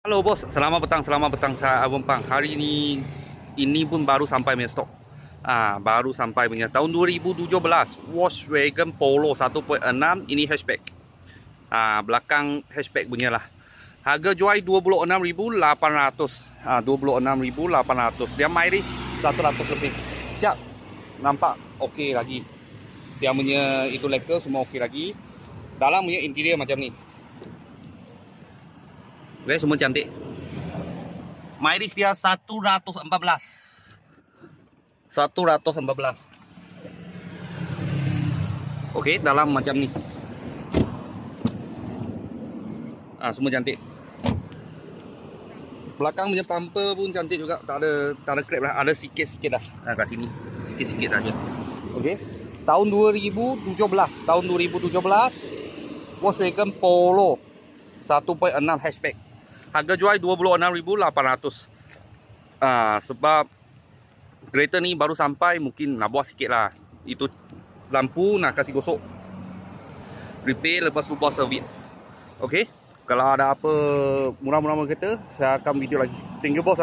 Halo bos, selamat petang saya Abang Pang. Hari ini pun baru sampai punya stok. Baru sampai punya tahun 2017 Volkswagen Polo 1.6 ini hatchback. Belakang hatchback punya lah. Harga jual 26.800. 26.800. Dia mileage 100 lebih. Siap. Nampak okey lagi. Dia punya itu leka semua okey lagi. Dalam punya interior macam ni. Okay, semua cantik. Mileage dia 114. Okey, dalam macam ni. Semua cantik. Belakang punya bumper pun cantik juga, tak ada crack lah, ada sikit-sikit dah. Kat sini. Sikit-sikit saja. Okey. Tahun 2017, Volkswagen Polo 1.6 hatchback. Harga jual 26.800. Sebab kereta ni baru sampai, mungkin nak buat sikit lah. Itu lampu nak kasih gosok, repair, lepas tu buat servis. Okey, kalau ada apa murah-murah kereta, saya akan video lagi. Thank you bos.